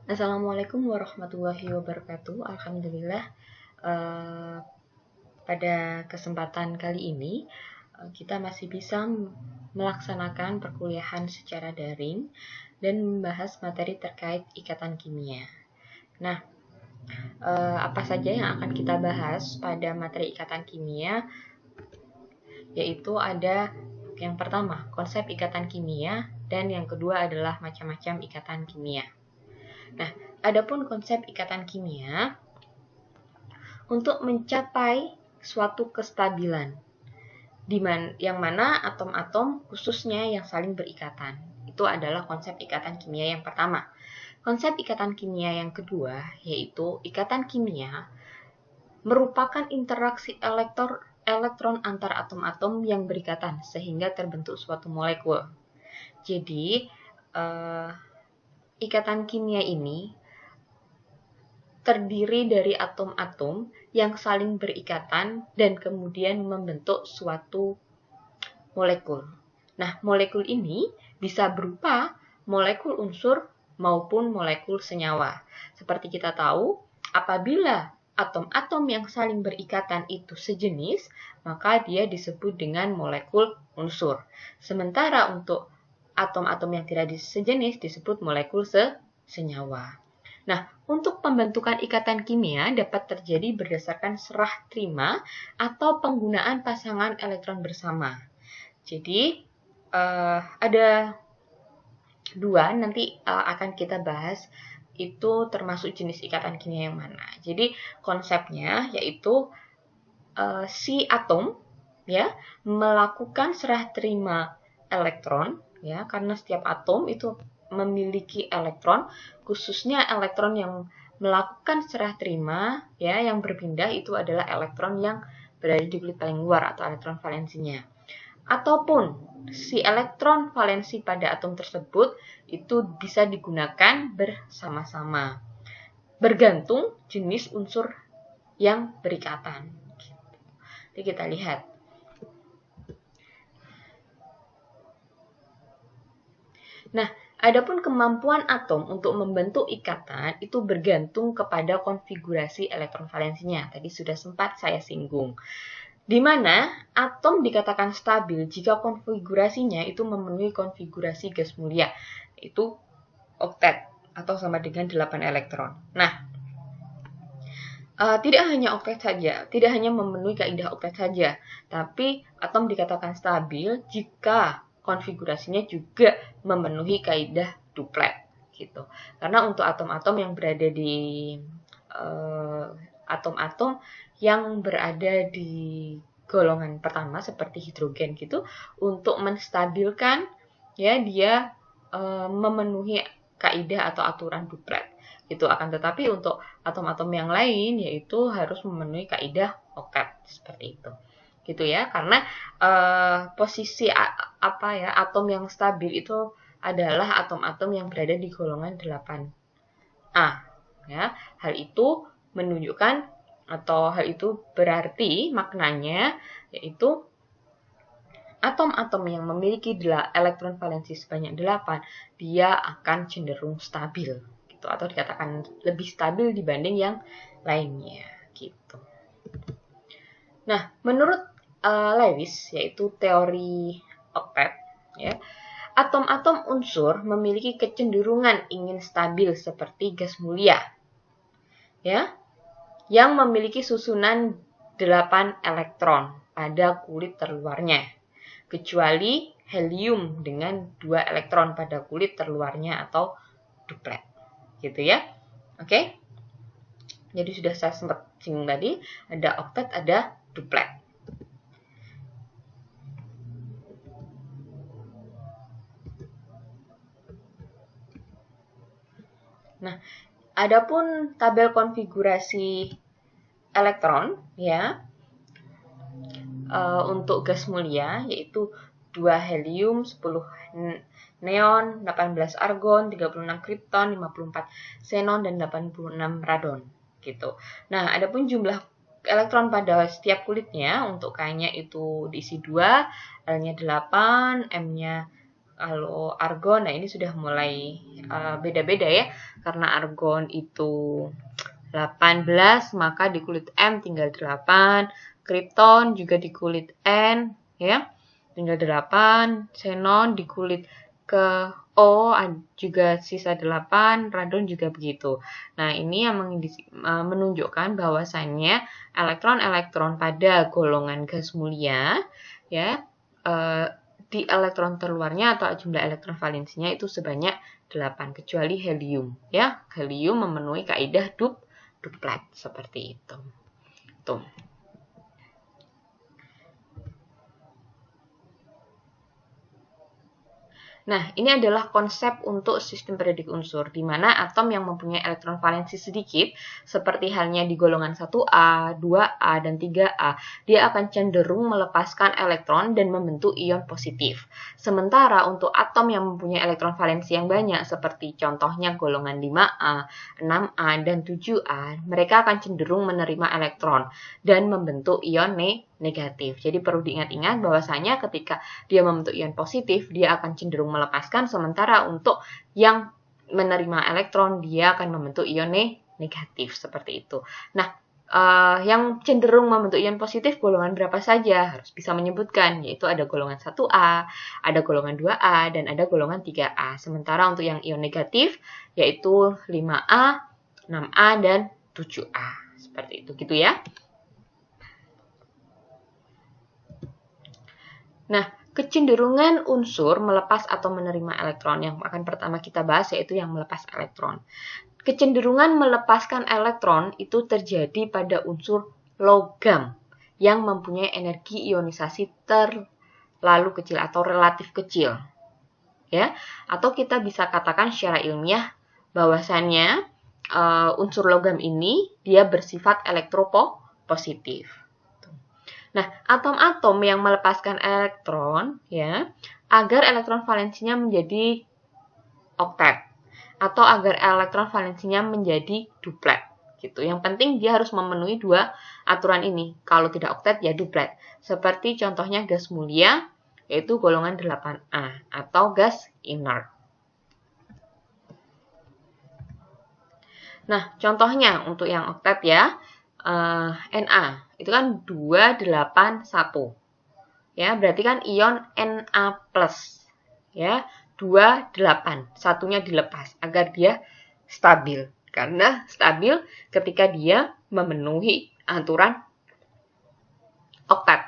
Assalamualaikum warahmatullahi wabarakatuh. Alhamdulillah, pada kesempatan kali ini kita masih bisa melaksanakan perkuliahan secara daring dan membahas materi terkait ikatan kimia. Nah, apa saja yang akan kita bahas pada materi ikatan kimia? Yaitu ada yang pertama, konsep ikatan kimia, dan yang kedua adalah macam-macam ikatan kimia. Nah, adapun konsep ikatan kimia untuk mencapai suatu kestabilan, yang mana atom-atom khususnya yang saling berikatan. Itu adalah konsep ikatan kimia yang pertama. Konsep ikatan kimia yang kedua, yaitu ikatan kimia merupakan interaksi elektron antar atom-atom yang berikatan sehingga terbentuk suatu molekul. Jadi, ikatan kimia ini terdiri dari atom-atom yang saling berikatan dan kemudian membentuk suatu molekul. Nah, molekul ini bisa berupa molekul unsur maupun molekul senyawa. Seperti kita tahu, apabila atom-atom yang saling berikatan itu sejenis, maka dia disebut dengan molekul unsur. Sementara untuk atom-atom yang tidak sejenis disebut molekul senyawa. Nah, untuk pembentukan ikatan kimia dapat terjadi berdasarkan serah terima atau penggunaan pasangan elektron bersama. Jadi, ada dua nanti akan kita bahas itu termasuk jenis ikatan kimia yang mana. Jadi, konsepnya yaitu si atom ya melakukan serah terima elektron ya, karena setiap atom itu memiliki elektron, khususnya elektron yang melakukan serah terima ya yang berpindah itu adalah elektron yang berada di kulit paling luar atau elektron valensinya. Ataupun si elektron valensi pada atom tersebut itu bisa digunakan bersama-sama, bergantung jenis unsur yang berikatan. Jadi kita lihat. Nah, adapun kemampuan atom untuk membentuk ikatan itu bergantung kepada konfigurasi elektron valensinya. Tadi sudah sempat saya singgung. Di mana atom dikatakan stabil jika konfigurasinya itu memenuhi konfigurasi gas mulia, yaitu oktet atau sama dengan 8 elektron. Nah, tidak hanya oktet saja, tidak hanya memenuhi kaidah oktet saja, tapi atom dikatakan stabil jika konfigurasinya juga memenuhi kaidah duplet gitu. Karena untuk atom-atom yang berada di atom-atom yang berada di golongan pertama seperti hidrogen gitu, untuk menstabilkan ya dia memenuhi kaidah atau aturan duplet. Itu akan tetapi untuk atom-atom yang lain yaitu harus memenuhi kaidah oktet seperti itu. Gitu ya, karena posisi atom yang stabil itu adalah atom-atom yang berada di golongan 8A ya. Hal itu menunjukkan atau hal itu berarti maknanya yaitu atom-atom yang memiliki elektron valensi sebanyak 8 dia akan cenderung stabil gitu, atau dikatakan lebih stabil dibanding yang lainnya gitu. Nah, menurut Lewis, yaitu teori oktet, ya, atom-atom unsur memiliki kecenderungan ingin stabil seperti gas mulia, ya, yang memiliki susunan 8 elektron pada kulit terluarnya, kecuali helium dengan 2 elektron pada kulit terluarnya atau duplet, gitu ya. Oke? Jadi sudah saya sempat singgung tadi, ada oktet, ada duplet. Nah, adapun tabel konfigurasi elektron ya untuk gas mulia yaitu 2 helium, 10 neon, 18 argon, 36 kripton, 54 xenon dan 86 radon gitu. Nah, adapun jumlah elektron pada setiap kulitnya untuk K-nya itu diisi 2, L-nya 8, M-nya Kalau argon, nah ini sudah mulai beda-beda ya. Karena argon itu 18, maka di kulit M tinggal 8. Kripton juga di kulit N, ya, tinggal 8. Xenon di kulit ke O juga sisa 8. Radon juga begitu. Nah, ini yang menunjukkan bahwasannya elektron-elektron pada golongan gas mulia, ya, di elektron terluarnya atau jumlah elektron valensinya itu sebanyak 8, kecuali helium, ya. Helium memenuhi kaidah duplet seperti itu. Tuh. Nah, ini adalah konsep untuk sistem periodik unsur, di mana atom yang mempunyai elektron valensi sedikit, seperti halnya di golongan 1A, 2A, dan 3A, dia akan cenderung melepaskan elektron dan membentuk ion positif. Sementara untuk atom yang mempunyai elektron valensi yang banyak, seperti contohnya golongan 5A, 6A, dan 7A, mereka akan cenderung menerima elektron dan membentuk ion negatif. Jadi perlu diingat-ingat bahwasanya ketika dia membentuk ion positif, dia akan cenderung melepaskan, sementara untuk yang menerima elektron, dia akan membentuk ion negatif, seperti itu. Nah, yang cenderung membentuk ion positif golongan berapa saja? Harus bisa menyebutkan, yaitu ada golongan 1A, ada golongan 2A, dan ada golongan 3A. Sementara untuk yang ion negatif, yaitu 5A, 6A, dan 7A. Seperti itu, gitu ya. Nah, kecenderungan unsur melepas atau menerima elektron yang akan pertama kita bahas yaitu yang melepas elektron. Kecenderungan melepaskan elektron itu terjadi pada unsur logam yang mempunyai energi ionisasi terlalu kecil atau relatif kecil. Ya, atau kita bisa katakan secara ilmiah bahwasannya unsur logam ini dia bersifat elektropositif. Nah, atom-atom yang melepaskan elektron, ya, agar elektron valensinya menjadi oktet, atau agar elektron valensinya menjadi duplet, gitu. Yang penting dia harus memenuhi dua aturan ini. Kalau tidak oktet, ya duplet. Seperti contohnya gas mulia, yaitu golongan 8A, atau gas inert. Nah, contohnya untuk yang oktet ya, Na, itu kan 281. Ya, berarti kan ion Na+. Ya, 28, satunya dilepas agar dia stabil. Karena stabil ketika dia memenuhi aturan oktet.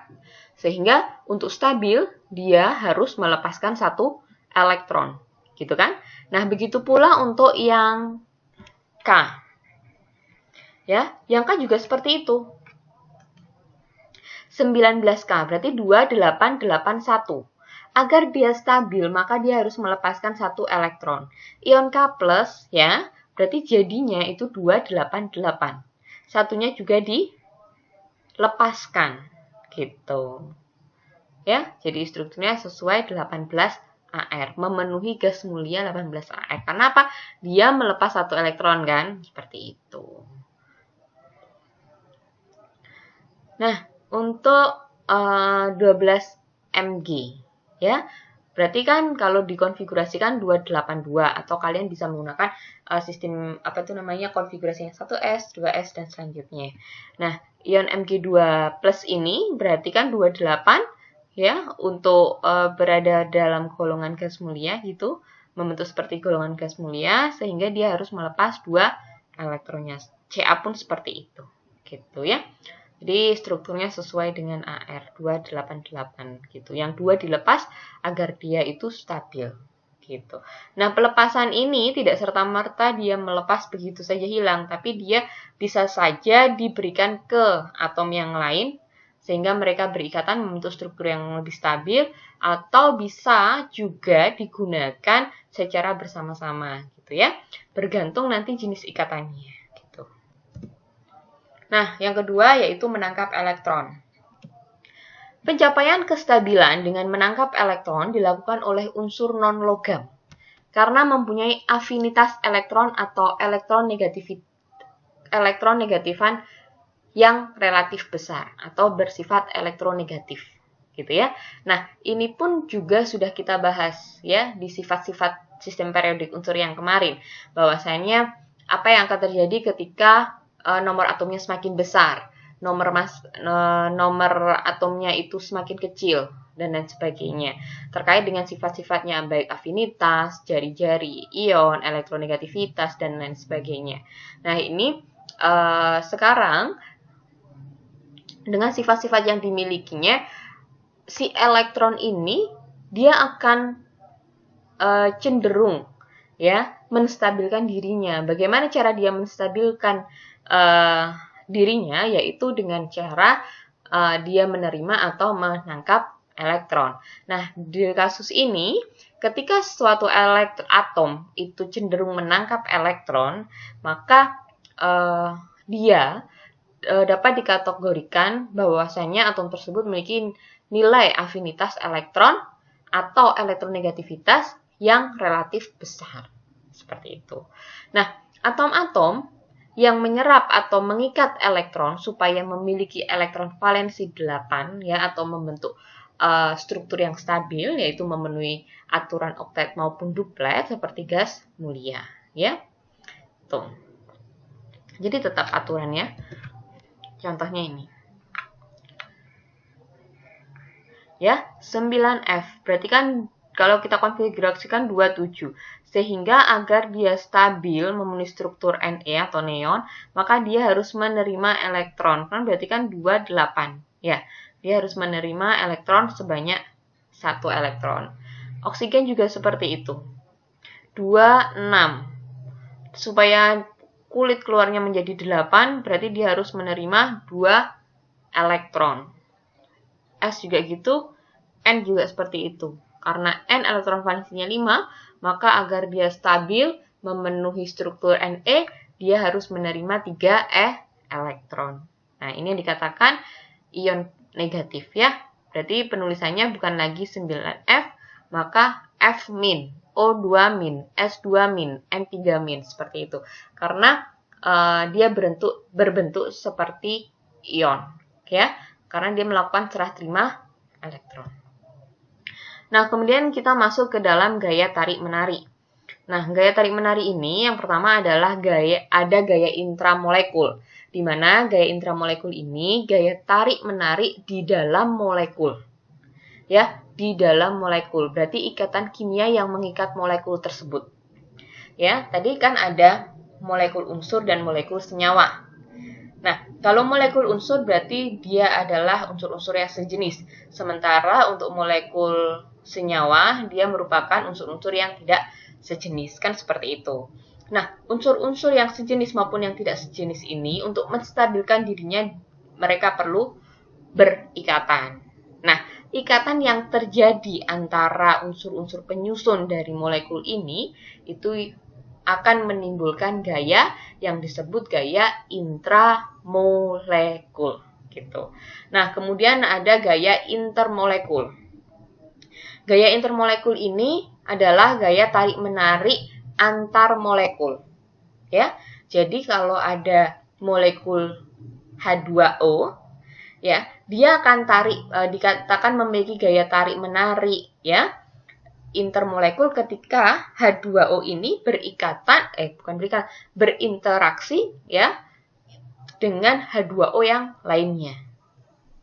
Sehingga untuk stabil dia harus melepaskan satu elektron, gitu kan? Nah, begitu pula untuk yang K. Ya, yang K juga seperti itu. 19K, berarti 2881. Agar dia stabil, maka dia harus melepaskan satu elektron. Ion K+, ya, berarti jadinya itu 288. Satunya juga dilepaskan, gitu. Ya, jadi strukturnya sesuai 18 AR, memenuhi gas mulia 18 AR. Karena apa? Dia melepas satu elektron kan, seperti itu. Nah, untuk 12 mg, ya, berarti kan kalau dikonfigurasikan 282 atau kalian bisa menggunakan sistem apa itu namanya konfigurasinya 1S, 2S dan selanjutnya. Nah, ion Mg2+ ini berarti kan 28 ya untuk berada dalam golongan gas mulia gitu, membentuk seperti golongan gas mulia sehingga dia harus melepas 2 elektronnya. Ca pun seperti itu. Gitu ya. Jadi strukturnya sesuai dengan AR 288 gitu. Yang 2 dilepas agar dia itu stabil gitu. Nah, pelepasan ini tidak serta-merta dia melepas begitu saja hilang, tapi dia bisa saja diberikan ke atom yang lain sehingga mereka berikatan membentuk struktur yang lebih stabil, atau bisa juga digunakan secara bersama-sama gitu ya. Bergantung nanti jenis ikatannya. Nah, yang kedua yaitu menangkap elektron. Pencapaian kestabilan dengan menangkap elektron dilakukan oleh unsur non-logam karena mempunyai afinitas elektron atau elektron negatifan yang relatif besar atau bersifat elektronegatif. gitu ya. Nah, ini pun juga sudah kita bahas ya di sifat-sifat sistem periodik unsur yang kemarin, bahwasanya apa yang akan terjadi ketika nomor atomnya semakin besar, nomor atomnya itu semakin kecil, dan lain sebagainya. Terkait dengan sifat-sifatnya baik afinitas, jari-jari, ion, elektronegativitas, dan lain sebagainya. Nah, ini sekarang dengan sifat-sifat yang dimilikinya, si elektron ini dia akan cenderung ya menstabilkan dirinya. Bagaimana cara dia menstabilkan dirinya? Yaitu dengan cara dia menerima atau menangkap elektron. Nah, di kasus ini, ketika suatu atom itu cenderung menangkap elektron, maka dia dapat dikategorikan bahwasanya atom tersebut memiliki nilai afinitas elektron atau elektronegativitas yang relatif besar. Seperti itu. Nah, atom-atom yang menyerap atau mengikat elektron supaya memiliki elektron valensi 8 ya, atau membentuk struktur yang stabil, yaitu memenuhi aturan oktet maupun duplet seperti gas mulia ya. Tuh. Jadi tetap aturannya. Contohnya ini. Ya, 9F. Berarti kan kalau kita konfigurasikan 27. Sehingga agar dia stabil memenuhi struktur Na atau neon, maka dia harus menerima elektron. Kan berarti kan 28. Ya, dia harus menerima elektron sebanyak 1 elektron. Oksigen juga seperti itu. 26. Supaya kulit keluarnya menjadi 8, berarti dia harus menerima 2 elektron. S juga gitu, N juga seperti itu. Karena N elektron valensinya 5, maka agar dia stabil memenuhi struktur Na, dia harus menerima 3 elektron. Nah, ini yang dikatakan ion negatif ya. Berarti penulisannya bukan lagi 9F, maka F-, O2-, S2-, N3- seperti itu. Karena dia berbentuk seperti ion, ya. Karena dia melakukan serah terima elektron. Nah, kemudian kita masuk ke dalam gaya tarik-menarik. Nah, gaya tarik-menarik ini yang pertama adalah ada gaya intramolekul, di mana gaya intramolekul ini gaya tarik-menarik di dalam molekul. Ya, di dalam molekul. Berarti ikatan kimia yang mengikat molekul tersebut. Ya, tadi kan ada molekul unsur dan molekul senyawa. Nah, kalau molekul unsur berarti dia adalah unsur-unsur yang sejenis. Sementara untuk molekul senyawa, dia merupakan unsur-unsur yang tidak sejenis. Kan seperti itu. Nah, unsur-unsur yang sejenis maupun yang tidak sejenis ini, untuk menstabilkan dirinya, mereka perlu berikatan. Nah, ikatan yang terjadi antara unsur-unsur penyusun dari molekul ini, itu akan menimbulkan gaya yang disebut gaya intramolekul gitu. Nah, kemudian ada gaya intermolekul. Gaya intermolekul ini adalah gaya tarik-menarik antar molekul. Ya. Jadi kalau ada molekul H2O, ya, dia akan dikatakan memiliki gaya tarik-menarik ya. Intermolekul ketika H2O ini berinteraksi ya dengan H2O yang lainnya.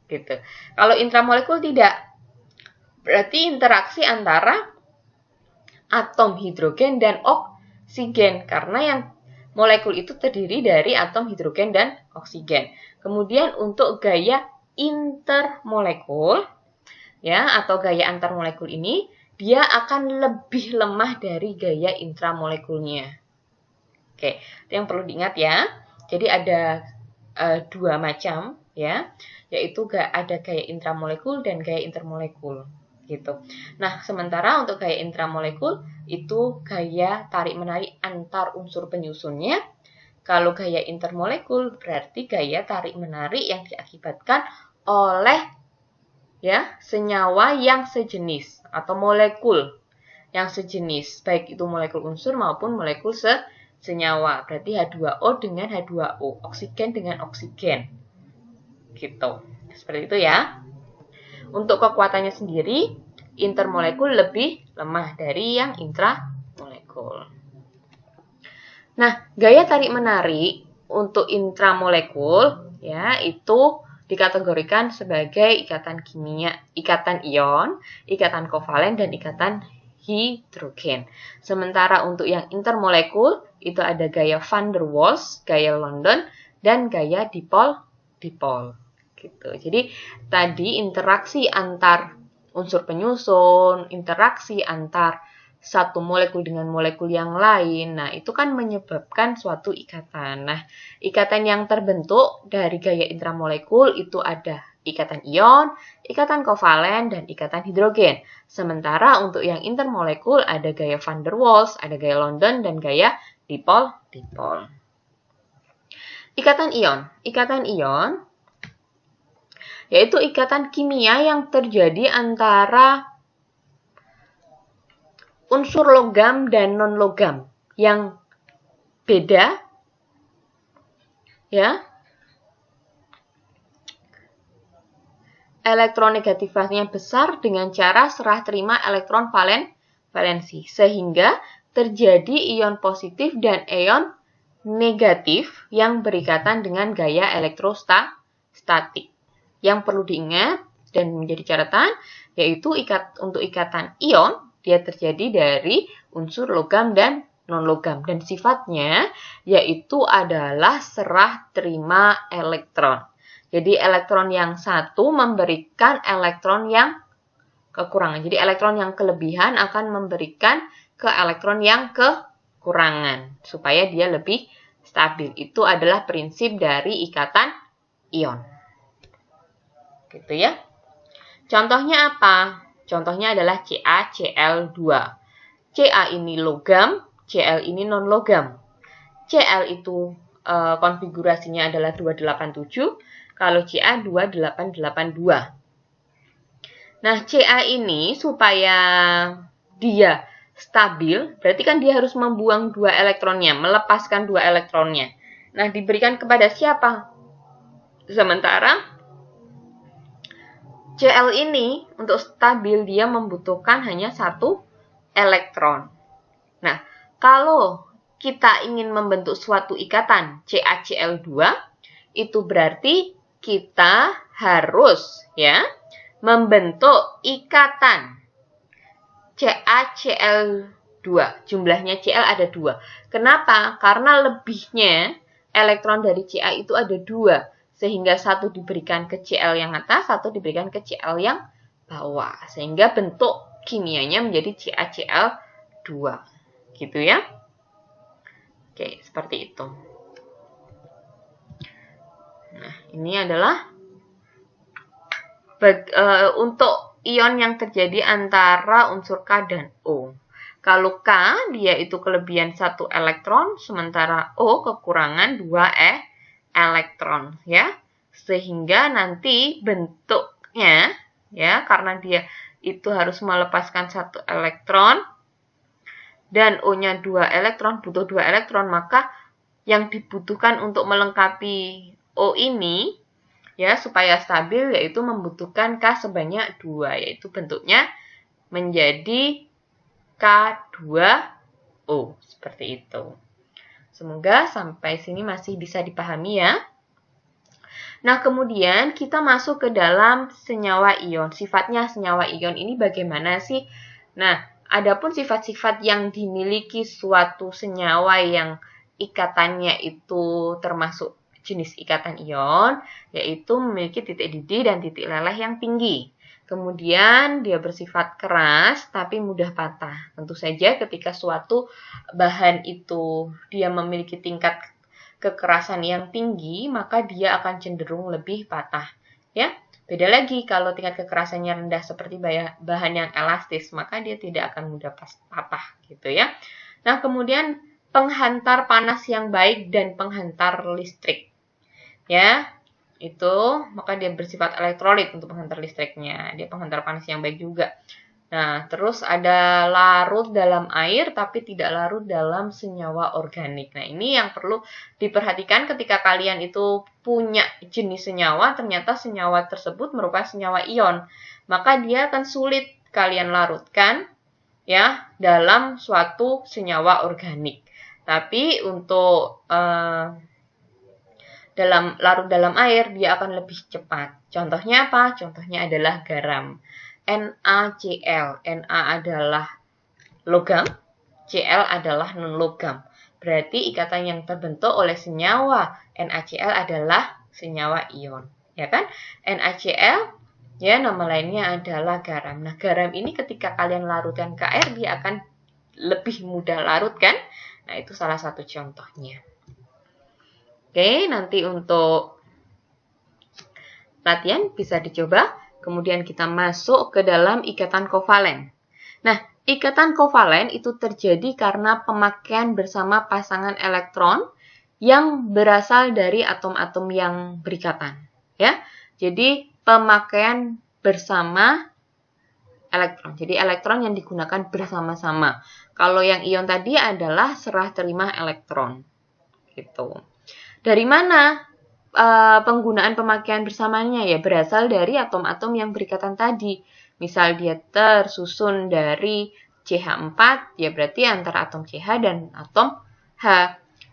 Gitu. Kalau intramolekul tidak. Berarti interaksi antara atom hidrogen dan oksigen, karena yang molekul itu terdiri dari atom hidrogen dan oksigen. Kemudian untuk gaya intermolekul ya, atau gaya antar molekul ini, dia akan lebih lemah dari gaya intramolekulnya. Oke, itu yang perlu diingat ya. Jadi ada dua macam ya, yaitu ada gaya intramolekul dan gaya intermolekul gitu. Nah, sementara untuk gaya intramolekul itu gaya tarik-menarik antar unsur penyusunnya. Kalau gaya intermolekul berarti gaya tarik-menarik yang diakibatkan oleh ya senyawa yang sejenis atau molekul yang sejenis, baik itu molekul unsur maupun molekul senyawa. Berarti H2O dengan H2O, oksigen dengan oksigen. Gitu. Seperti itu ya. untuk kekuatannya sendiri, intermolekul lebih lemah dari yang intramolekul. Nah, gaya tarik-menarik untuk intramolekul ya itu dikategorikan sebagai ikatan kimia, ikatan ion, ikatan kovalen, dan ikatan hidrogen. Sementara untuk yang intermolekul itu ada gaya van der Waals, gaya London, dan gaya dipol-dipol. Gitu. Jadi tadi interaksi antar unsur penyusun, interaksi antar satu molekul dengan molekul yang lain. Nah, itu kan menyebabkan suatu ikatan. Nah, ikatan yang terbentuk dari gaya intramolekul itu ada ikatan ion, ikatan kovalen, dan ikatan hidrogen. Sementara untuk yang intermolekul ada gaya van der Waals, ada gaya London, dan gaya dipol-dipol. Ikatan ion. Ikatan ion yaitu ikatan kimia yang terjadi antara unsur logam dan non-logam yang beda, ya. Elektronegatifnya besar dengan cara serah terima elektron valensi, sehingga terjadi ion positif dan ion negatif yang berikatan dengan gaya elektrostatik. Yang perlu diingat dan menjadi catatan yaitu untuk ikatan ion dia terjadi dari unsur logam dan non-logam. Dan sifatnya yaitu adalah serah terima elektron. Jadi elektron yang satu memberikan elektron yang kekurangan. Jadi elektron yang kelebihan akan memberikan ke elektron yang kekurangan. Supaya dia lebih stabil. Itu adalah prinsip dari ikatan ion. Gitu ya. Contohnya apa? Contohnya adalah CaCl2. Ca ini logam, Cl ini non-logam. Cl itu konfigurasinya adalah 287, kalau Ca 2882. Nah, Ca ini supaya dia stabil, berarti kan dia harus membuang 2 elektronnya, melepaskan 2 elektronnya. Nah, diberikan kepada siapa? Sementara Cl ini untuk stabil dia membutuhkan hanya 1 elektron. Nah, kalau kita ingin membentuk suatu ikatan CaCl2, itu berarti kita harus ya membentuk ikatan CaCl2. Jumlahnya Cl ada 2. Kenapa? Karena lebihnya elektron dari Ca itu ada 2. Sehingga satu diberikan ke Cl yang atas, satu diberikan ke Cl yang bawah. Sehingga bentuk kimianya menjadi CaCl2. Gitu ya. Oke, seperti itu. Nah, ini adalah untuk ion yang terjadi antara unsur K dan O. Kalau K, dia itu kelebihan 1 elektron, sementara O kekurangan 2 elektron ya, sehingga nanti bentuknya ya karena dia itu harus melepaskan 1 elektron dan O-nya 2 elektron, butuh 2 elektron, maka yang dibutuhkan untuk melengkapi O ini ya supaya stabil yaitu membutuhkan K sebanyak 2, yaitu bentuknya menjadi K2O seperti itu. Semoga sampai sini masih bisa dipahami ya. Nah, kemudian kita masuk ke dalam senyawa ion. Sifatnya senyawa ion ini bagaimana sih? Nah, adapun sifat-sifat yang dimiliki suatu senyawa yang ikatannya itu termasuk jenis ikatan ion, yaitu memiliki titik didih dan titik leleh yang tinggi. Kemudian dia bersifat keras tapi mudah patah. Tentu saja ketika suatu bahan itu dia memiliki tingkat kekerasan yang tinggi, maka dia akan cenderung lebih patah. Ya, beda lagi kalau tingkat kekerasannya rendah seperti bahan yang elastis, maka dia tidak akan mudah patah gitu ya. Nah, kemudian penghantar panas yang baik dan penghantar listrik. Ya, itu maka dia bersifat elektrolit untuk penghantar listriknya. Dia penghantar panas yang baik juga. Nah, terus ada larut dalam air tapi tidak larut dalam senyawa organik. Nah, ini yang perlu diperhatikan ketika kalian itu punya jenis senyawa, ternyata senyawa tersebut merupakan senyawa ion. Maka dia akan sulit kalian larutkan ya dalam suatu senyawa organik. Tapi untuk larut dalam air dia akan lebih cepat. Contohnya apa? Contohnya adalah garam. NaCl. Na adalah logam, Cl adalah non-logam. Berarti ikatan yang terbentuk oleh senyawa NaCl adalah senyawa ion. Ya kan? NaCl, ya nama lainnya adalah garam. Nah, garam ini ketika kalian larutkan ke air, dia akan lebih mudah larut kan? Nah, itu salah satu contohnya. Oke, nanti untuk latihan bisa dicoba. Kemudian kita masuk ke dalam ikatan kovalen. Nah, ikatan kovalen itu terjadi karena pemakaian bersama pasangan elektron yang berasal dari atom-atom yang berikatan. Ya, jadi pemakaian bersama elektron. Jadi elektron yang digunakan bersama-sama. Kalau yang ion tadi adalah serah terima elektron. Gitu. Dari mana penggunaan pemakaian bersamanya? Ya berasal dari atom-atom yang berikatan tadi. Misal dia tersusun dari CH4, ya berarti antara atom CH dan atom H.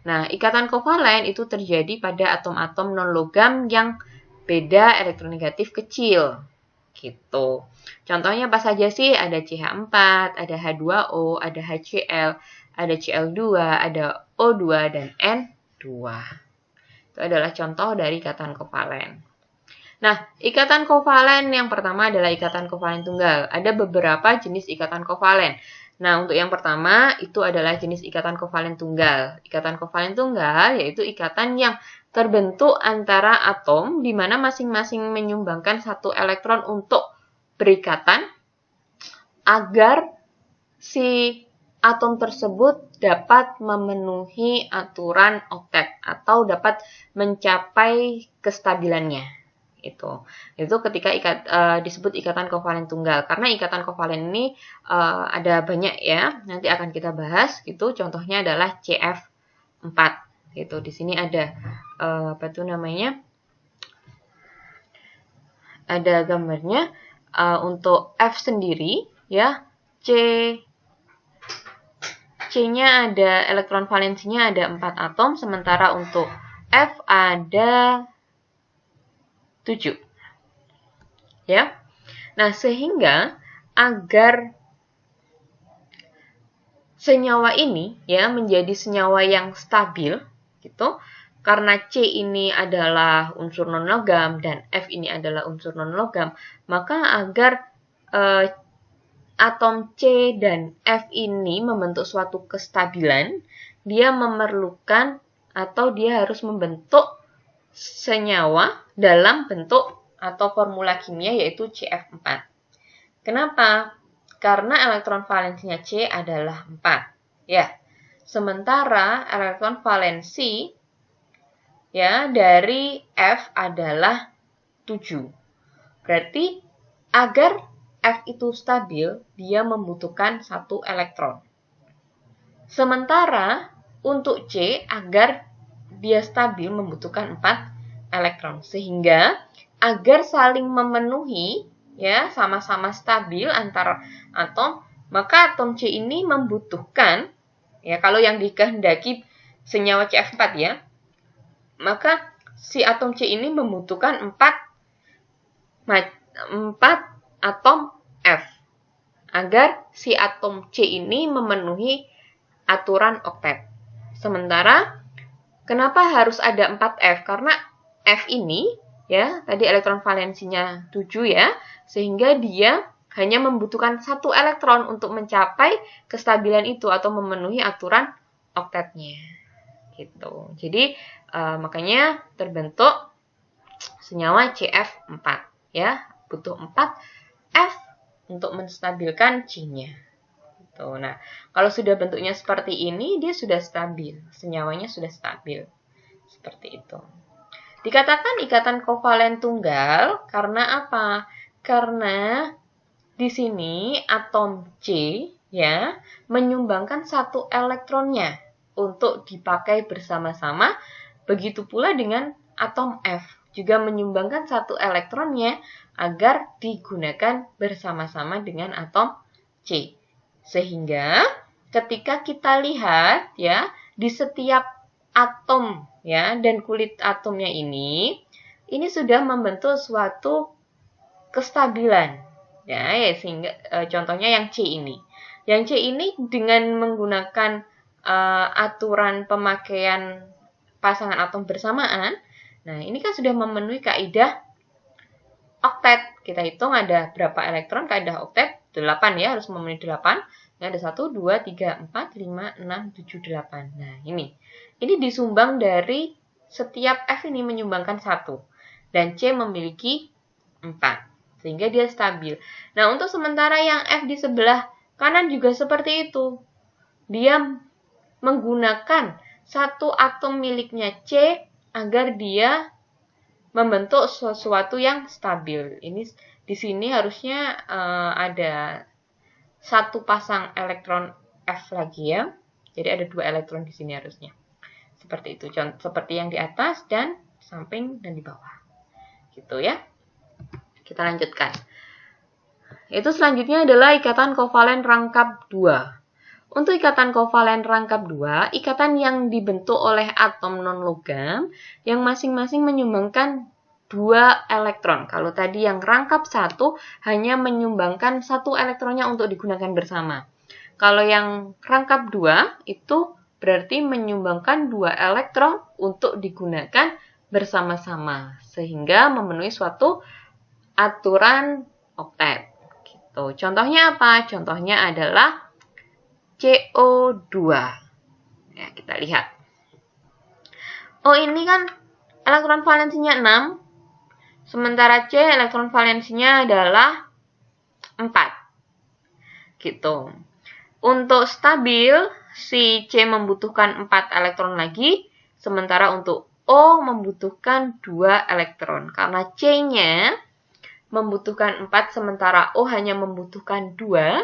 Nah, ikatan kovalen itu terjadi pada atom-atom non-logam yang beda elektronegatif kecil. Gitu. Contohnya apa saja sih? Ada CH4, ada H2O, ada HCl, ada Cl2, ada O2, dan N2. Itu adalah contoh dari ikatan kovalen. Nah, ikatan kovalen yang pertama adalah ikatan kovalen tunggal. Ada beberapa jenis ikatan kovalen. Nah, untuk yang pertama itu adalah jenis ikatan kovalen tunggal. Ikatan kovalen tunggal yaitu ikatan yang terbentuk antara atom di mana masing-masing menyumbangkan satu elektron untuk berikatan agar si atom tersebut dapat memenuhi aturan oktet atau dapat mencapai kestabilannya. Itu ketika disebut ikatan kovalen tunggal. Karena ikatan kovalen ini ada banyak ya, nanti akan kita bahas. Gitu. Contohnya adalah CF4. Gitu. Di sini ada apa itu namanya? Ada gambarnya untuk F sendiri ya, C-nya ada elektron valensinya ada 4 atom, sementara untuk F ada 7. Ya. Nah, sehingga agar senyawa ini ya menjadi senyawa yang stabil gitu. Karena C ini adalah unsur non-logam dan F ini adalah unsur non-logam, maka agar atom C dan F ini membentuk suatu kestabilan, dia memerlukan atau dia harus membentuk senyawa dalam bentuk atau formula kimia yaitu CF4. Kenapa? Karena elektron valensinya C adalah 4. Ya. Sementara elektron valensi ya dari F adalah 7. Berarti agar F itu stabil, dia membutuhkan 1 elektron. Sementara untuk C, agar dia stabil membutuhkan 4 elektron. Sehingga agar saling memenuhi, ya sama-sama stabil antar atom, maka atom C ini membutuhkan, ya kalau yang dikehendaki senyawa CF4 ya, maka si atom C ini membutuhkan 4 atom F agar si atom C ini memenuhi aturan oktet. Sementara kenapa harus ada 4F? Karena F ini ya, tadi elektron valensinya 7 ya, sehingga dia hanya membutuhkan 1 elektron untuk mencapai kestabilan itu atau memenuhi aturan oktetnya. Gitu. Jadi makanya terbentuk senyawa CF4 ya, butuh 4F untuk menstabilkan C-nya. Gitu. Nah, kalau sudah bentuknya seperti ini, dia sudah stabil. Senyawanya sudah stabil. Seperti itu. Dikatakan ikatan kovalen tunggal karena apa? Karena di sini atom C ya menyumbangkan 1 elektronnya untuk dipakai bersama-sama. Begitu pula dengan atom F juga menyumbangkan 1 elektronnya agar digunakan bersama-sama dengan atom C. Sehingga ketika kita lihat ya di setiap atom ya dan kulit atomnya ini sudah membentuk suatu kestabilan ya, sehingga contohnya yang C ini. Yang C ini dengan menggunakan aturan pemakaian pasangan atom bersamaan, nah ini kan sudah memenuhi kaidah oktet. Kita hitung ada berapa elektron, kaidah oktet 8 ya, harus memenuhi 8. Nah, ada 1, 2, 3, 4, 5, 6, 7, 8. Nah, ini disumbang dari setiap F ini menyumbangkan 1. Dan C memiliki 4. Sehingga dia stabil. Nah, untuk sementara yang F di sebelah kanan juga seperti itu. Dia menggunakan 1 atom miliknya C agar dia membentuk sesuatu yang stabil. Ini di sini harusnya ada 1 pasang elektron F lagi ya. Jadi ada 2 elektron di sini harusnya. Seperti itu. Seperti yang di atas dan samping dan di bawah. Gitu ya. Kita lanjutkan. Itu selanjutnya adalah ikatan kovalen rangkap 2. Untuk ikatan kovalen rangkap 2, ikatan yang dibentuk oleh atom non-logam yang masing-masing menyumbangkan 2 elektron. Kalau tadi yang rangkap 1 hanya menyumbangkan 1 elektronnya untuk digunakan bersama. Kalau yang rangkap 2 itu berarti menyumbangkan 2 elektron untuk digunakan bersama-sama. Sehingga memenuhi suatu aturan oktet. Gitu. Contohnya apa? Contohnya adalah CO2. Ya, kita lihat. Oh, ini kan elektron valensinya 6. Sementara C elektron valensinya adalah 4. Gitu. Untuk stabil, si C membutuhkan 4 elektron lagi, sementara untuk O membutuhkan 2 elektron. Karena C-nya membutuhkan 4, sementara O hanya membutuhkan 2,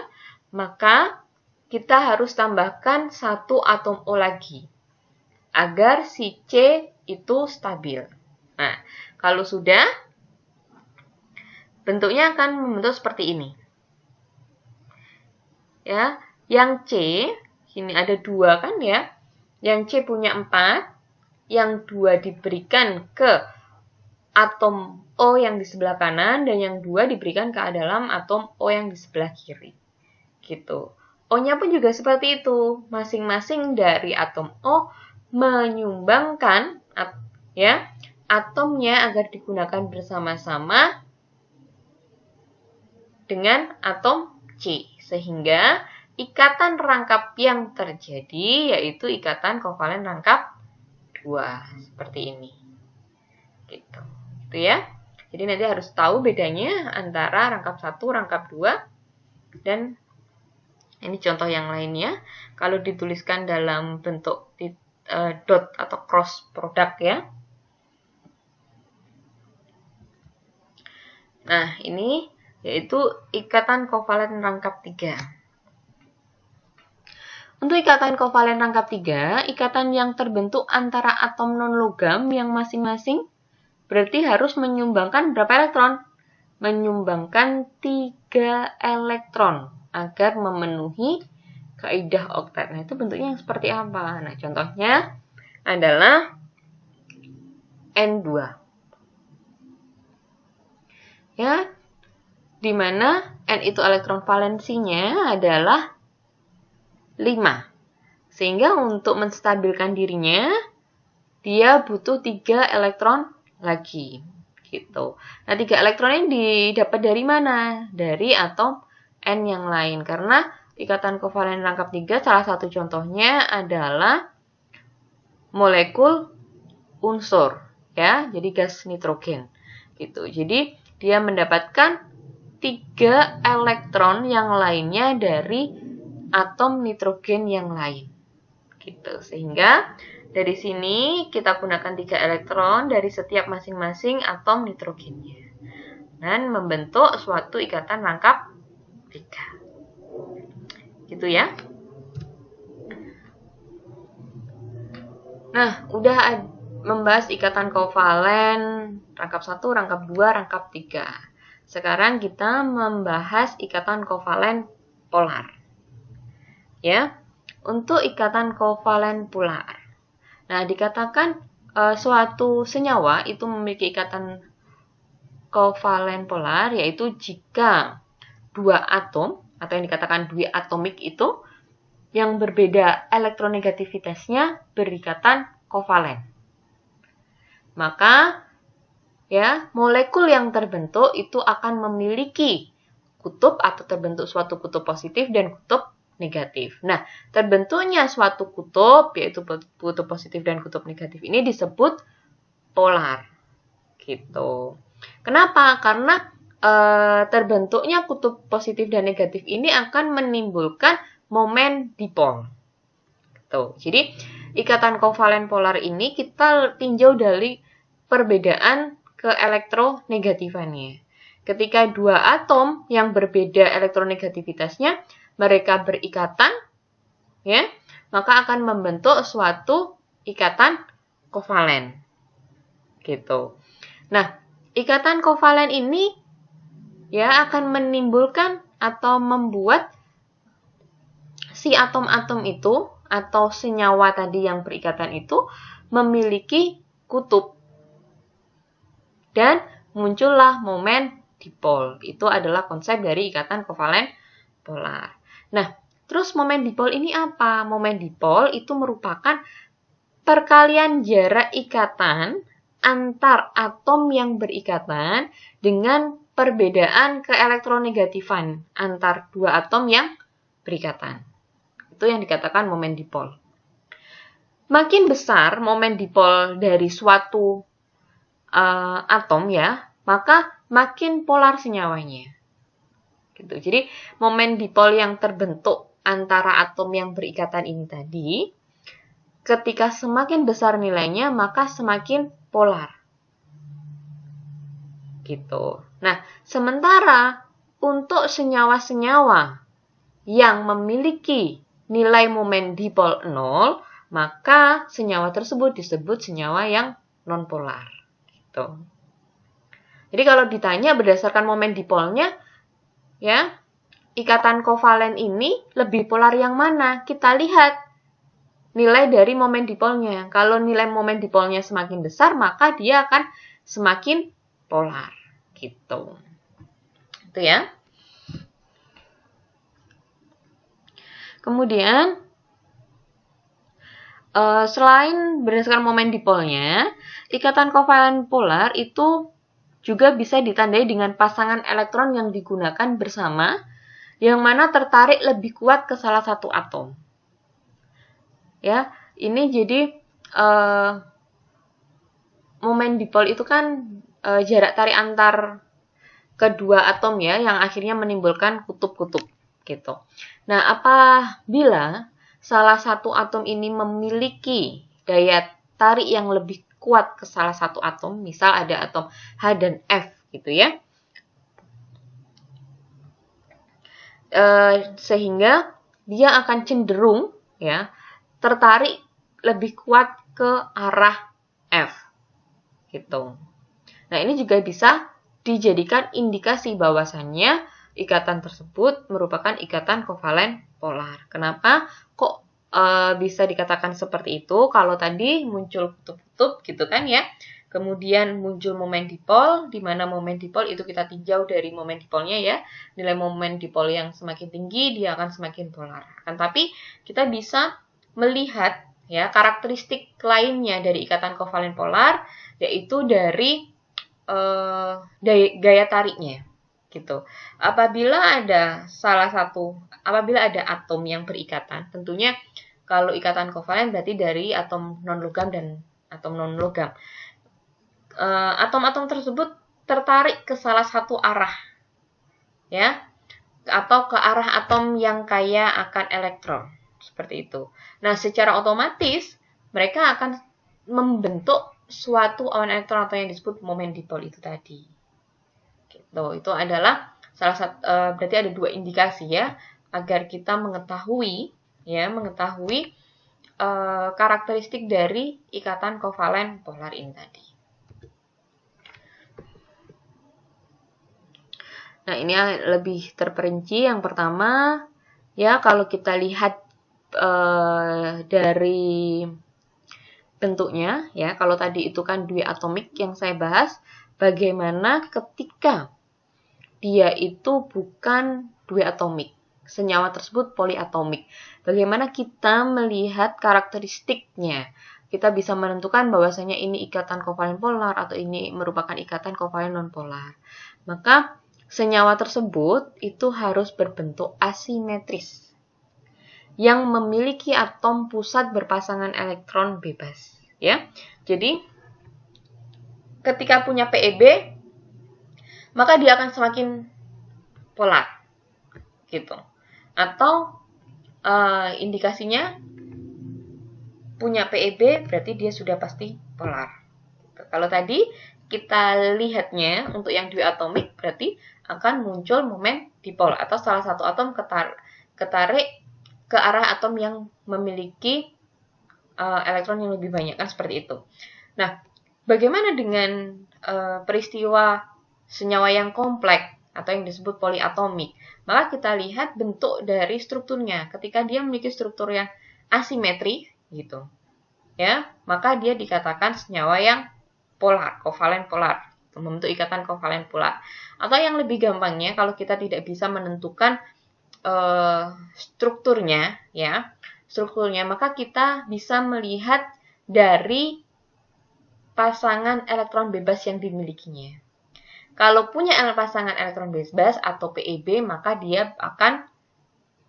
maka kita harus tambahkan 1 atom O lagi, agar si C itu stabil. Nah, kalau sudah, bentuknya akan membentuk seperti ini. Ya, yang C, ini ada 2 kan ya. Yang C punya 4, yang 2 diberikan ke atom O yang di sebelah kanan, dan yang 2 diberikan ke dalam atom O yang di sebelah kiri. Gitu. O-nya pun juga seperti itu. Masing-masing dari atom O menyumbangkan ya atomnya agar digunakan bersama-sama dengan atom C, sehingga ikatan rangkap yang terjadi yaitu ikatan kovalen rangkap 2 seperti ini. Gitu ya. Jadi nanti harus tahu bedanya antara rangkap 1, rangkap 2, dan ini contoh yang lainnya. Kalau dituliskan dalam bentuk dot atau cross product ya. Nah, ini yaitu ikatan kovalen rangkap 3. Untuk ikatan kovalen rangkap 3, ikatan yang terbentuk antara atom non-logam yang masing-masing berarti harus menyumbangkan berapa elektron? Menyumbangkan 3 elektron agar memenuhi kaidah oktet. Nah, itu bentuknya yang seperti apa? Nah, contohnya adalah N2. Ya, di mana N itu elektron valensinya adalah 5. Sehingga untuk menstabilkan dirinya, dia butuh 3 elektron lagi. Gitu. Nah, 3 elektron ini didapat dari mana? Dari atom N yang lain. Karena ikatan kovalen rangkap 3 salah satu contohnya adalah molekul unsur. Ya, jadi gas nitrogen. Gitu. Jadi, dia mendapatkan 3 elektron yang lainnya dari atom nitrogen yang lain. Gitu. Sehingga dari sini kita gunakan 3 elektron dari setiap masing-masing atom nitrogennya. Dan membentuk suatu ikatan rangkap 3. Gitu ya. Nah, udah membahas ikatan kovalen rangkap 1, rangkap 2, rangkap 3. Sekarang kita membahas ikatan kovalen polar. Ya. Untuk ikatan kovalen polar. Nah, dikatakan suatu senyawa itu memiliki ikatan kovalen polar, yaitu jika dua atom atau yang dikatakan diatomik itu yang berbeda elektronegativitasnya berikatan kovalen. Maka ya, molekul yang terbentuk itu akan memiliki kutub atau terbentuk suatu kutub positif dan kutub negatif. Nah, terbentuknya suatu kutub, yaitu kutub positif dan kutub negatif ini disebut polar. Gitu. Kenapa? Karena terbentuknya kutub positif dan negatif ini akan menimbulkan momen dipol. Gitu. Jadi, ikatan kovalen polar ini kita tinjau dari perbedaan keelektronegatifannya. Ketika dua atom yang berbeda elektronegativitasnya, mereka berikatan, ya, maka akan membentuk suatu ikatan kovalen. Gitu. Nah, ikatan kovalen ini ya akan menimbulkan atau membuat si atom-atom itu atau senyawa tadi yang berikatan itu memiliki kutub. Dan muncullah momen dipol. Itu adalah konsep dari ikatan kovalen polar. Nah, terus momen dipol ini apa? Momen dipol itu merupakan perkalian jarak ikatan antar atom yang berikatan dengan perbedaan keelektronegatifan antar dua atom yang berikatan. Itu yang dikatakan momen dipol. Makin besar momen dipol dari suatu atom ya, maka makin polar senyawanya. Gitu. Jadi momen dipol yang terbentuk antara atom yang berikatan ini tadi, ketika semakin besar nilainya maka semakin polar. Gitu. Nah, sementara untuk senyawa-senyawa yang memiliki nilai momen dipol 0, maka senyawa tersebut disebut senyawa yang nonpolar. Gitu. Jadi kalau ditanya berdasarkan momen dipolnya, ya, ikatan kovalen ini lebih polar yang mana? Kita lihat nilai dari momen dipolnya. Kalau nilai momen dipolnya semakin besar, maka dia akan semakin polar. Gitu. Itu ya. Kemudian, selain berdasarkan momen dipolnya, ikatan kovalen polar itu juga bisa ditandai dengan pasangan elektron yang digunakan bersama, yang mana tertarik lebih kuat ke salah satu atom. Ya, ini jadi momen dipol itu kan jarak tarik antar kedua atom ya, yang akhirnya menimbulkan kutub-kutub gitu. Nah, apabila salah satu atom ini memiliki daya tarik yang lebih kuat ke salah satu atom, misal ada atom H dan F gitu ya, sehingga dia akan cenderung ya tertarik lebih kuat ke arah F gitu. Nah, ini juga bisa dijadikan indikasi bahwasannya ikatan tersebut merupakan ikatan kovalen polar. Kenapa kok bisa dikatakan seperti itu? Kalau tadi muncul kutub-kutub gitu kan ya, kemudian muncul momen dipol, di mana momen dipol itu kita tinjau dari momen dipolnya ya, nilai momen dipol yang semakin tinggi dia akan semakin polar. Tapi kita bisa melihat ya karakteristik lainnya dari ikatan kovalen polar, yaitu dari gaya tariknya gitu. Apabila ada atom yang berikatan, tentunya kalau ikatan kovalen berarti dari atom non-logam dan atom non-logam. Atom-atom tersebut tertarik ke salah satu arah, ya, atau ke arah atom yang kaya akan elektron, seperti itu. Nah, secara otomatis mereka akan membentuk suatu awan elektron atau yang disebut momen dipol itu tadi. Gitu. Itu adalah Berarti ada 2 indikasi ya, agar kita mengetahui karakteristik dari ikatan kovalen polar ini tadi. Nah, ini lebih terperinci. Yang pertama, ya kalau kita lihat dari bentuknya, ya kalau tadi itu kan diatomik yang saya bahas, bagaimana ketika dia itu bukan diatomik, senyawa tersebut poliatomik. Bagaimana kita melihat karakteristiknya? Kita bisa menentukan bahwasanya ini ikatan kovalen polar atau ini merupakan ikatan kovalen nonpolar. Maka senyawa tersebut itu harus berbentuk asimetris yang memiliki atom pusat berpasangan elektron bebas, ya. Jadi ketika punya PEB, maka dia akan semakin polar, gitu. Atau indikasinya punya PEB berarti dia sudah pasti polar. Kalau tadi kita lihatnya untuk yang diatomik berarti akan muncul momen dipol atau salah satu atom ketarik ke arah atom yang memiliki elektron yang lebih banyak, kan seperti itu. Nah, bagaimana dengan peristiwa senyawa yang kompleks atau yang disebut poliatomik? Maka kita lihat bentuk dari strukturnya. Ketika dia memiliki struktur yang asimetri, gitu, ya, maka dia dikatakan senyawa yang polar, kovalen polar, membentuk ikatan kovalen polar. Atau yang lebih gampangnya, kalau kita tidak bisa menentukan strukturnya, maka kita bisa melihat dari pasangan elektron bebas yang dimilikinya. Kalau punya pasangan elektron bebas atau PEB, maka dia akan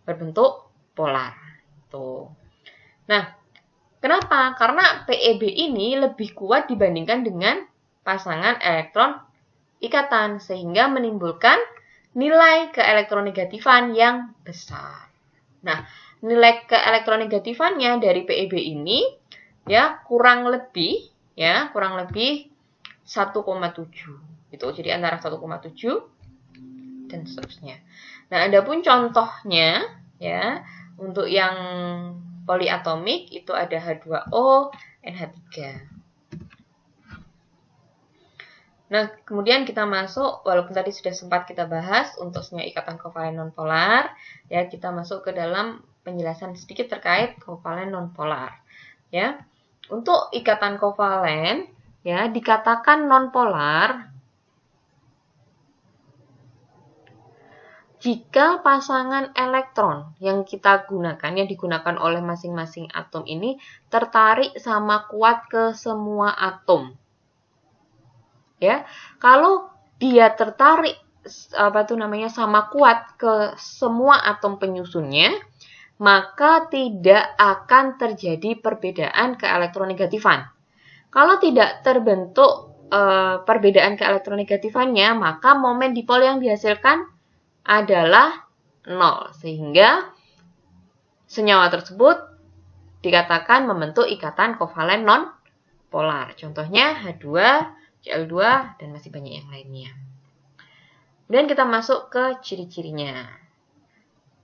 berbentuk polar. Tuh. Nah, kenapa? Karena PEB ini lebih kuat dibandingkan dengan pasangan elektron ikatan, sehingga menimbulkan nilai keelektronegatifan yang besar. Nah, nilai keelektronegatifan-nya dari PEB ini ya kurang lebih 1,7. Gitu. Jadi antara 1,7 dan seterusnya. Nah, adapun contohnya ya untuk yang poliatomik itu ada H2O, NH3. Nah, kemudian kita masuk, walaupun tadi sudah sempat kita bahas untuk senyawa ikatan kovalen nonpolar, ya kita masuk ke dalam penjelasan sedikit terkait kovalen nonpolar. Ya, untuk ikatan kovalen, ya dikatakan nonpolar jika pasangan elektron yang kita gunakan, yang digunakan oleh masing-masing atom ini tertarik sama kuat ke semua atom. Ya, kalau dia tertarik sama kuat ke semua atom penyusunnya, maka tidak akan terjadi perbedaan keelektronegativan. Kalau tidak terbentuk perbedaan keelektronegatifannya, maka momen dipol yang dihasilkan adalah 0, sehingga senyawa tersebut dikatakan membentuk ikatan kovalen non-polar. Contohnya H2, Cl2, dan masih banyak yang lainnya. Kemudian kita masuk ke ciri-cirinya.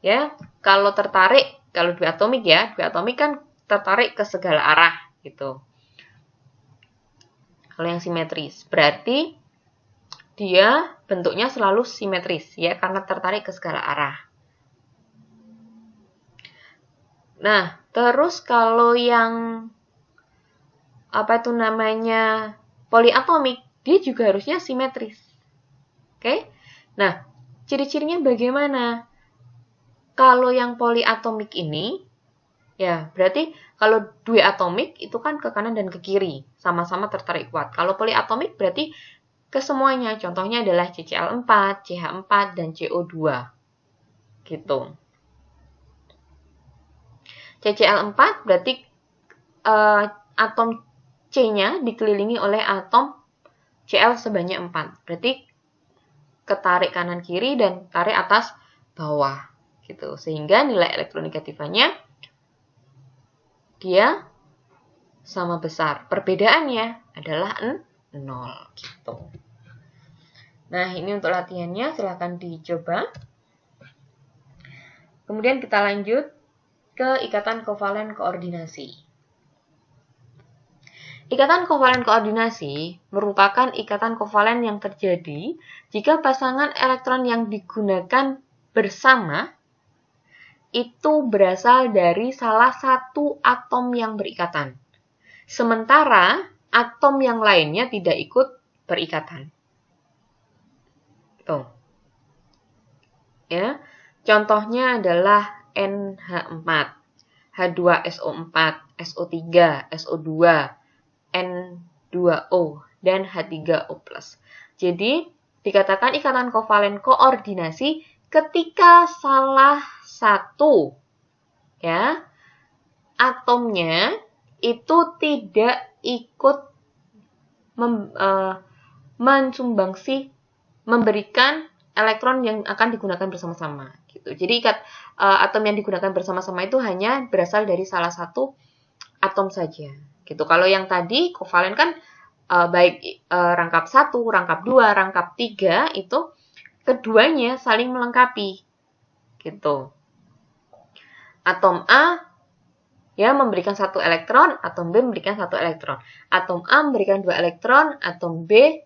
Ya, kalau diatomik ya, diatomik kan tertarik ke segala arah gitu. Kalau yang simetris, berarti dia bentuknya selalu simetris ya, karena tertarik ke segala arah. Nah, terus kalau yang poliatomik, dia juga harusnya simetris. Oke? Nah, ciri-cirinya bagaimana? Kalau yang poliatomik ini, ya berarti kalau diatomik itu kan ke kanan dan ke kiri, sama-sama tertarik kuat. Kalau poliatomik berarti ke semuanya, contohnya adalah CCl4, CH4, dan CO2. Gitu. CCl4 berarti atom C-nya dikelilingi oleh atom Cl sebanyak 4. Berarti ketarik kanan kiri dan tarik atas bawah. Gitu. Sehingga nilai elektronegatifannya dia sama besar. Perbedaannya adalah 0 gitu. Nah, ini untuk latihannya, silahkan dicoba. Kemudian kita lanjut ke ikatan kovalen koordinasi. Ikatan kovalen koordinasi merupakan ikatan kovalen yang terjadi jika pasangan elektron yang digunakan bersama itu berasal dari salah satu atom yang berikatan. Sementara atom yang lainnya tidak ikut berikatan. Tuh. Ya. Contohnya adalah NH4, H2SO4, SO3, SO2, N2O, dan H3O+. Jadi, dikatakan ikatan kovalen koordinasi ketika salah satu ya atomnya itu tidak ikut memberikan elektron yang akan digunakan bersama-sama gitu. Jadi atom yang digunakan bersama-sama itu hanya berasal dari salah satu atom saja gitu. Kalau yang tadi kovalen kan baik rangkap 1, rangkap 2, rangkap 3 itu keduanya saling melengkapi gitu. Atom A ya memberikan 1 elektron, atom B memberikan 1 elektron. Atom A memberikan 2 elektron, atom B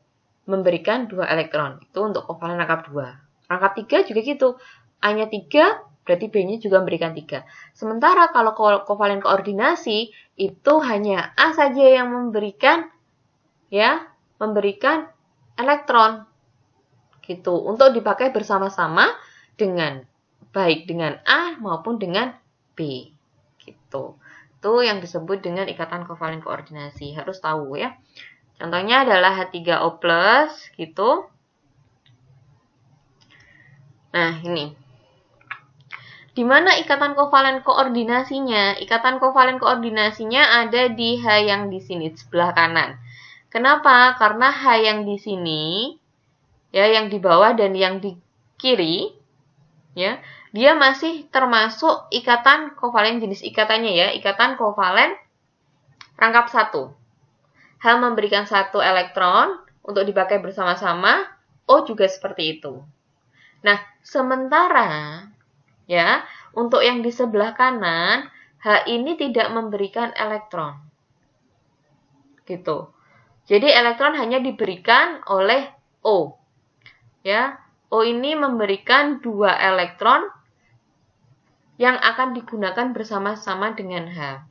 memberikan 2 elektron. Itu untuk kovalen rangkap 2. Rangkap 3 juga gitu. A-nya 3, berarti B-nya juga memberikan 3. Sementara kalau kovalen koordinasi itu hanya A saja yang memberikan elektron. Gitu. Untuk dipakai bersama-sama baik dengan A maupun dengan B. Gitu. Itu yang disebut dengan ikatan kovalen koordinasi. Harus tahu ya. Contohnya adalah H3O+, gitu. Nah, ini. Di mana ikatan kovalen koordinasinya? Ikatan kovalen koordinasinya ada di H yang di sini, sebelah kanan. Kenapa? Karena H yang di sini, ya, yang di bawah dan yang di kiri, ya, dia masih termasuk ikatan kovalen jenis ikatannya ya, ikatan kovalen rangkap 1. H memberikan 1 elektron untuk dipakai bersama-sama, O juga seperti itu. Nah, sementara ya, untuk yang di sebelah kanan, H ini tidak memberikan elektron. Gitu. Jadi elektron hanya diberikan oleh O. Ya, O ini memberikan 2 elektron yang akan digunakan bersama-sama dengan H.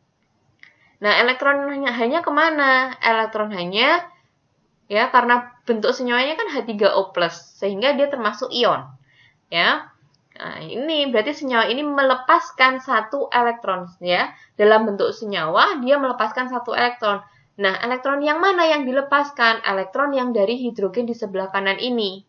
Nah, elektron hanya kemana? Elektron hanya, ya, karena bentuk senyawanya kan H3O+, sehingga dia termasuk ion. Ya, nah, ini berarti senyawa ini melepaskan 1 elektron. Ya, dalam bentuk senyawa, dia melepaskan 1 elektron. Nah, elektron yang mana yang dilepaskan? Elektron yang dari hidrogen di sebelah kanan ini.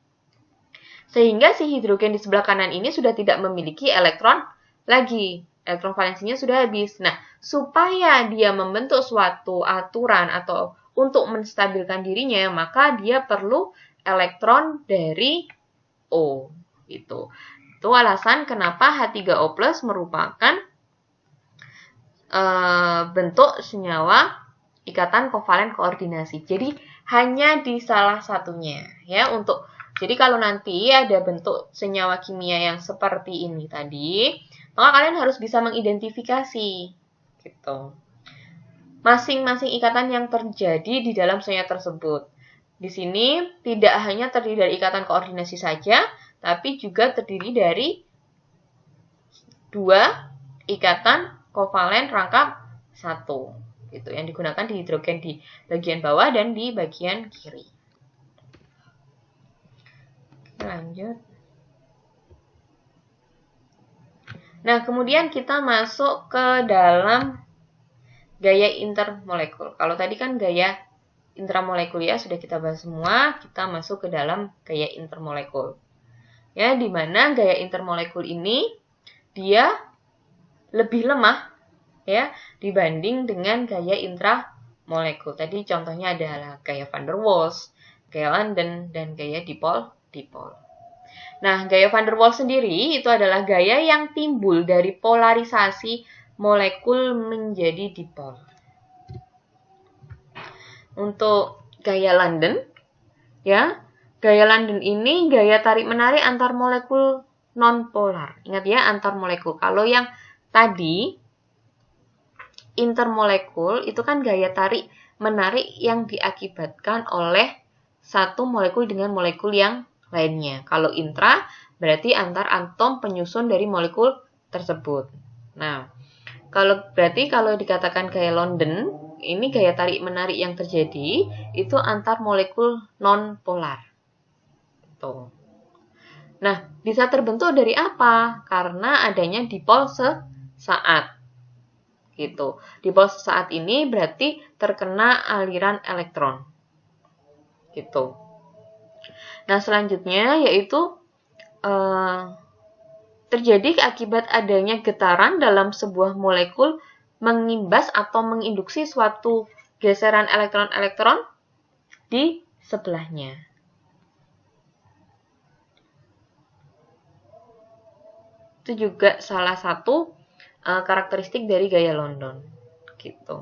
Sehingga si hidrogen di sebelah kanan ini sudah tidak memiliki elektron lagi. Elektron valensinya sudah habis. Nah, supaya dia membentuk suatu aturan atau untuk menstabilkan dirinya, maka dia perlu elektron dari O. Itu alasan kenapa H3O+ merupakan bentuk senyawa ikatan kovalen koordinasi. Jadi, hanya di salah satunya. Ya, jadi kalau nanti ada bentuk senyawa kimia yang seperti ini tadi, maka kalian harus bisa mengidentifikasi gitu. Masing-masing ikatan yang terjadi di dalam senyawa tersebut. Di sini tidak hanya terdiri dari ikatan koordinasi saja, tapi juga terdiri dari 2 ikatan kovalen rangkap 1. Gitu, yang digunakan di hidrogen di bagian bawah dan di bagian kiri. Lanjut. Nah, kemudian kita masuk ke dalam gaya intermolekul. Kalau tadi kan gaya intramolekul ya, sudah kita bahas semua, kita masuk ke dalam gaya intermolekul. Ya, di mana gaya intermolekul ini dia lebih lemah ya dibanding dengan gaya intramolekul. Tadi contohnya adalah gaya van der Waals, gaya London, dan gaya dipol. Nah, gaya van der Waals sendiri itu adalah gaya yang timbul dari polarisasi molekul menjadi dipol. Untuk gaya London, ya, Gaya London ini gaya tarik-menarik antar molekul non-polar. Ingat ya, antar molekul. Kalau yang tadi, intermolekul, itu kan gaya tarik-menarik yang diakibatkan oleh satu molekul dengan molekul yang lainnya. Kalau intra, berarti antar atom penyusun dari molekul tersebut. Nah, berarti kalau dikatakan gaya London, ini gaya tarik-menarik yang terjadi, itu antar molekul non-polar. Tuh. Nah, bisa terbentuk dari apa? Karena adanya dipol sesaat. Gitu. Dipol sesaat ini berarti terkena aliran elektron. Gitu. Nah, selanjutnya yaitu terjadi akibat adanya getaran dalam sebuah molekul mengimbas atau menginduksi suatu geseran elektron-elektron di sebelahnya. Itu juga salah satu karakteristik dari gaya London. Gitu.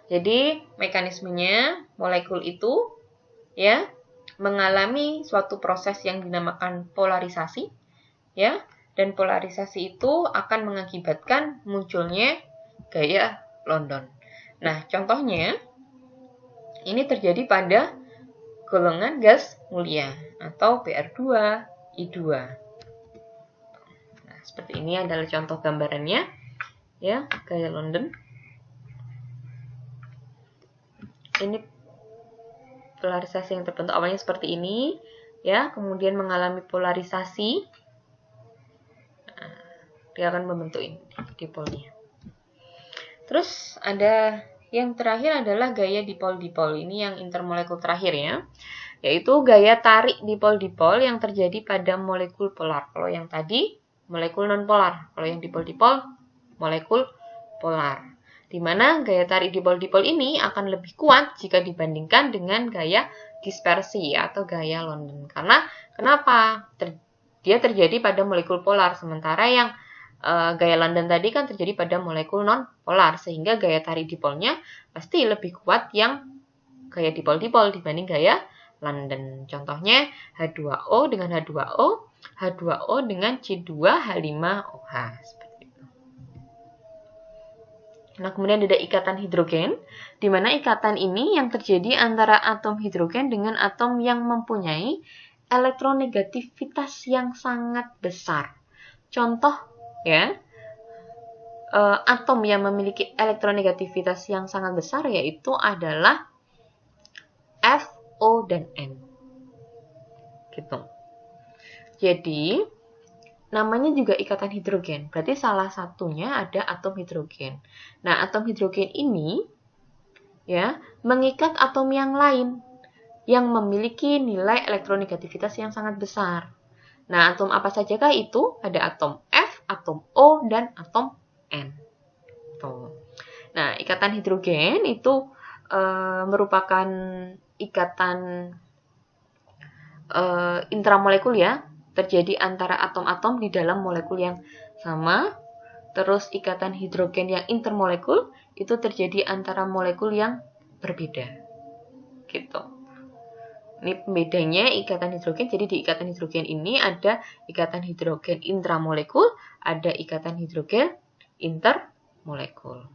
Jadi, mekanismenya molekul itu ya mengalami suatu proses yang dinamakan polarisasi, ya, dan polarisasi itu akan mengakibatkan munculnya gaya London. Nah, contohnya ini terjadi pada golongan gas mulia atau Br2I2. Nah, seperti ini adalah contoh gambarannya, ya, gaya London. Ini polarisasi yang terbentuk awalnya seperti ini, ya, kemudian mengalami polarisasi, dia akan membentuk ini dipolnya. Terus ada yang terakhir adalah gaya dipol-dipol, ini yang intermolekul terakhir ya, yaitu gaya tarik dipol-dipol yang terjadi pada molekul polar. Kalau yang tadi molekul non-polar, kalau yang dipol-dipol molekul polar. Di mana gaya tarik dipol-dipol ini akan lebih kuat jika dibandingkan dengan gaya dispersi atau gaya London. Karena kenapa? Dia terjadi pada molekul polar, sementara yang gaya London tadi kan terjadi pada molekul non-polar, sehingga gaya tarik dipolnya pasti lebih kuat yang gaya dipol-dipol dibanding gaya London. Contohnya H2O dengan H2O, H2O dengan C2H5OH. Nah, kemudian ada ikatan hidrogen, di mana ikatan ini yang terjadi antara atom hidrogen dengan atom yang mempunyai elektronegativitas yang sangat besar. Contoh, ya, atom yang memiliki elektronegativitas yang sangat besar yaitu adalah F, O, dan N. Gitu. Jadi, namanya juga ikatan hidrogen. Berarti salah satunya ada atom hidrogen. Nah, atom hidrogen ini ya mengikat atom yang lain yang memiliki nilai elektronegativitas yang sangat besar. Nah, atom apa sajakah itu? Ada atom F, atom O, dan atom N. Tuh. Nah, ikatan hidrogen itu merupakan ikatan intramolekul ya, terjadi antara atom-atom di dalam molekul yang sama. Terus ikatan hidrogen yang intermolekul itu terjadi antara molekul yang berbeda. Gitu. Ini pembedanya ikatan hidrogen. Jadi di ikatan hidrogen ini ada ikatan hidrogen intramolekul, ada ikatan hidrogen intermolekul.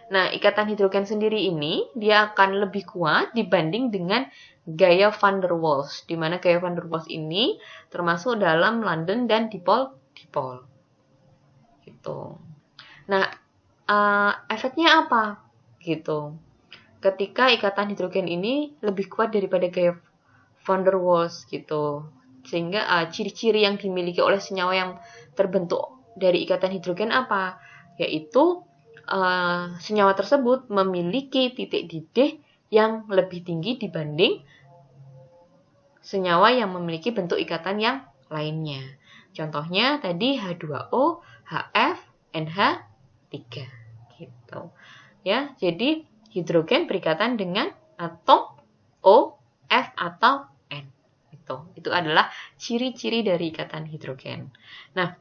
Nah, ikatan hidrogen sendiri ini dia akan lebih kuat dibanding dengan gaya van der Waals, di mana gaya van der Waals ini termasuk dalam London dan dipol-dipol. Gitu. Nah, efeknya apa? Gitu. Ketika ikatan hidrogen ini lebih kuat daripada gaya van der Waals gitu. Sehingga ciri-ciri yang dimiliki oleh senyawa yang terbentuk dari ikatan hidrogen apa? Yaitu senyawa tersebut memiliki titik didih yang lebih tinggi dibanding senyawa yang memiliki bentuk ikatan yang lainnya. Contohnya tadi H2O, HF, NH3 gitu. Ya, jadi hidrogen berikatan dengan atom O, F atau N. Itu adalah ciri-ciri dari ikatan hidrogen. Nah,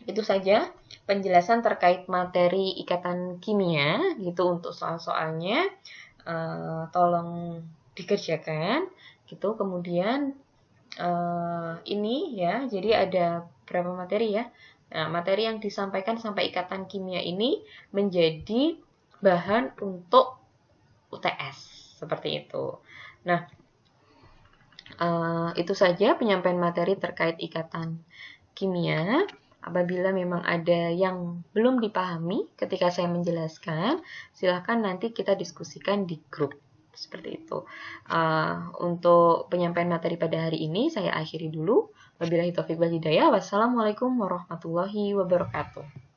itu saja penjelasan terkait materi ikatan kimia gitu untuk soal-soalnya. Tolong dikerjakan gitu. Kemudian ini ya, jadi ada berapa materi ya. Nah, materi yang disampaikan sampai ikatan kimia ini menjadi bahan untuk UTS seperti itu. Nah, itu saja penyampaian materi terkait ikatan kimia. Apabila memang ada yang belum dipahami ketika saya menjelaskan, silahkan nanti kita diskusikan di grup. Seperti itu. Untuk penyampaian materi pada hari ini saya akhiri dulu. Wabillahi taufiq wal hidayah. Wassalamualaikum warahmatullahi wabarakatuh.